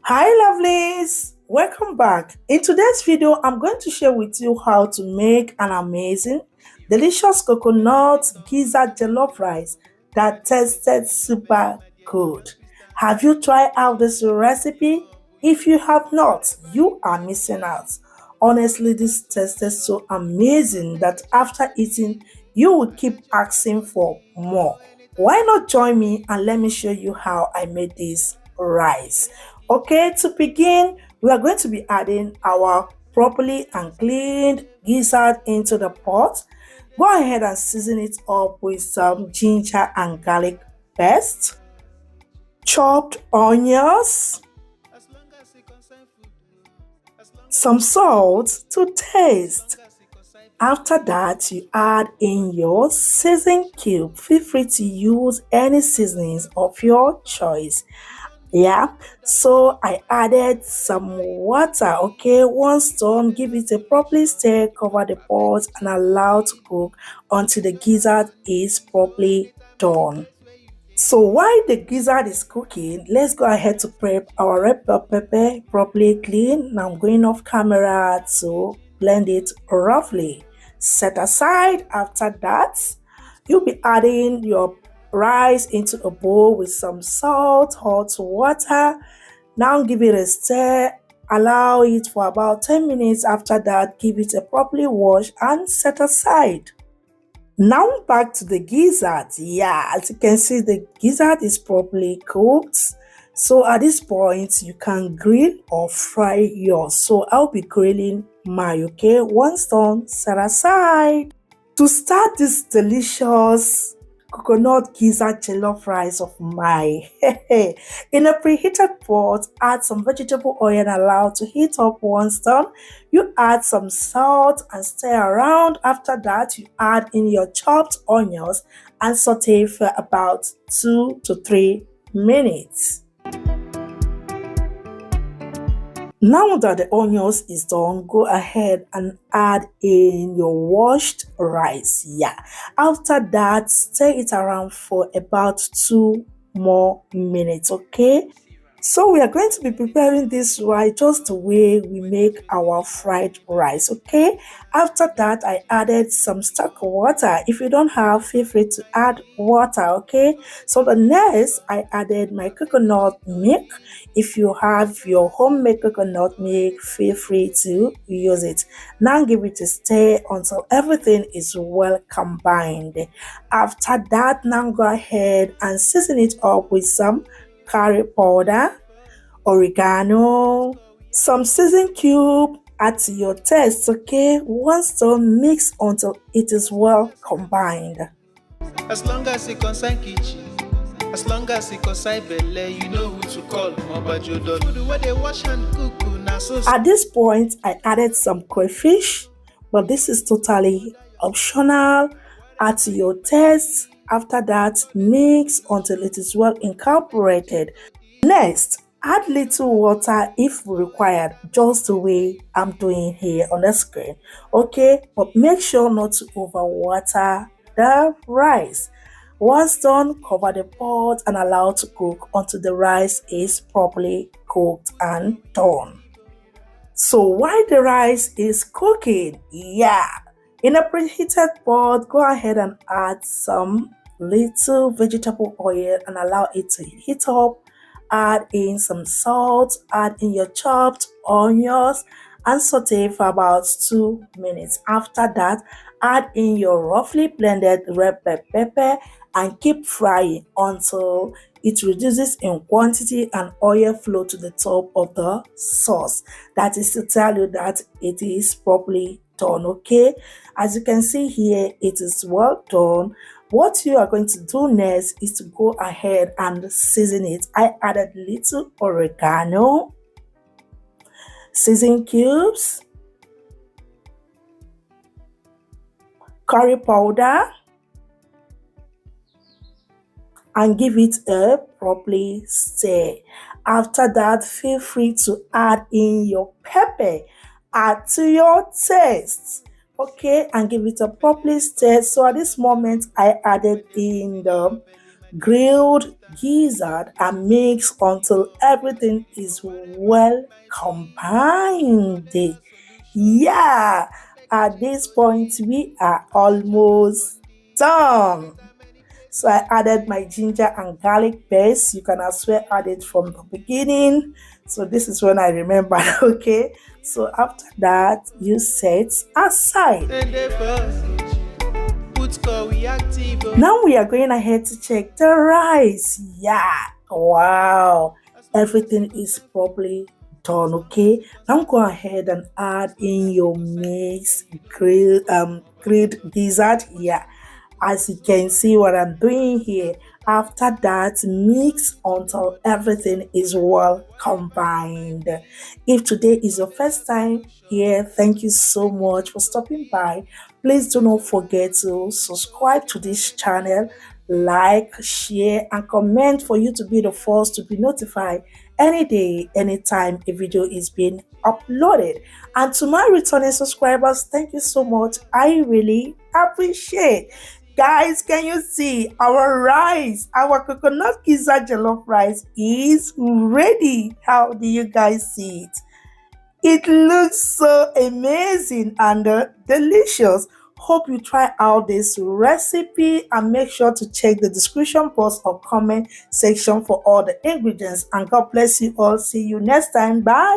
Hi lovelies, welcome back. In today's video I'm going to share with you how to make an amazing delicious coconut gizzard jollof rice that tasted super good. Have you tried out this recipe? If you have not, you are missing out. Honestly, this tasted so amazing that after eating you will keep asking for more. Why not join me and let me show you how I made this rice. Okay, to begin, we are going to be adding our properly and cleaned gizzard into the pot. Go ahead and season it up with some ginger and garlic paste, chopped onions, some salt to taste. After that, you add in your seasoning cube. Feel free to use any seasonings of your choice. Yeah, so I added some water. Okay, once done, give it a properly stir, cover the pot and allow to cook until the gizzard is properly done. So while the gizzard is cooking, let's go ahead to prep our red bell pepper properly clean. Now I'm going off camera to blend it roughly. Set aside. After that, you'll be adding your rice into a bowl with some salt, hot water. Now give it a stir. Allow it for about 10 minutes. After that, give it a properly wash and set aside. Now back to the gizzard. Yeah, as you can see, the gizzard is properly cooked. So at this point, you can grill or fry yours. So I'll be grilling mine, okay? Once done, set aside. To start this delicious coconut gizzard jollof rice of mine, in a preheated pot, add some vegetable oil and allow to heat up. Once done, you add some salt and stir around. After that, you add in your chopped onions and saute for about 2 to 3 minutes. Now that the onions is done, go ahead and add in your washed rice. Yeah. After that, stir it around for about 2 more minutes. Okay. So we are going to be preparing this rice just the way we make our fried rice, okay? After that, I added some stock water. If you don't have, feel free to add water, okay? So the next, I added my coconut milk. If you have your homemade coconut milk, feel free to use it. Now give it a stir until everything is well combined. After that, now go ahead and season it up with some curry powder, oregano, some seasoning cube, add to your taste, okay? Once done, mix until it is well combined. As long as it concern kitchen, as long as it concern belle, you know who to call. At this point, I added some crayfish, but this is totally optional. Add to your taste. After that, mix until it is well incorporated. Next, add little water if required, just the way I'm doing here on the screen. Okay, but make sure not to overwater the rice. Once done, cover the pot and allow to cook until the rice is properly cooked and done. So while the rice is cooking, in a preheated pot, go ahead and add some little vegetable oil and allow it to heat up. Add in some salt, add in your chopped onions and saute for about 2 minutes. After that, add in your roughly blended red bell pepper and keep frying until it reduces in quantity and oil flow to the top of the sauce. That is to tell you that it is properly done, okay? As you can see here, it is well done. What you are going to do next is to go ahead and season it. I added little oregano, seasoning cubes, curry powder, and give it a properly stir. After that, feel free to add in your pepper. Add to your taste. Okay, and give it a properly stir. So at this moment, I added in the grilled gizzard and mix until everything is well combined. Yeah, at this point, we are almost done. So I added my ginger and garlic paste. You can as well add it from the beginning. So this is when I remember, okay? So after that, you set aside. Now we are going ahead to check the rice. Yeah, wow, everything is properly done. Okay, now go ahead and add in your mixed grilled gizzard. Yeah, as you can see what I'm doing here. After that, mix until everything is well combined. If today is your first time here, thank you so much for stopping by. Please do not forget to subscribe to this channel, like, share, and comment for you to be the first to be notified any day, anytime a video is being uploaded. And to my returning subscribers, thank you so much. I really appreciate. Guys, can you see our rice, our coconut gizzard jollof rice is ready? How do you guys see it? It looks so amazing and delicious. Hope you try out this recipe and make sure to check the description box or comment section for all the ingredients. And God bless you all. See you next time. Bye.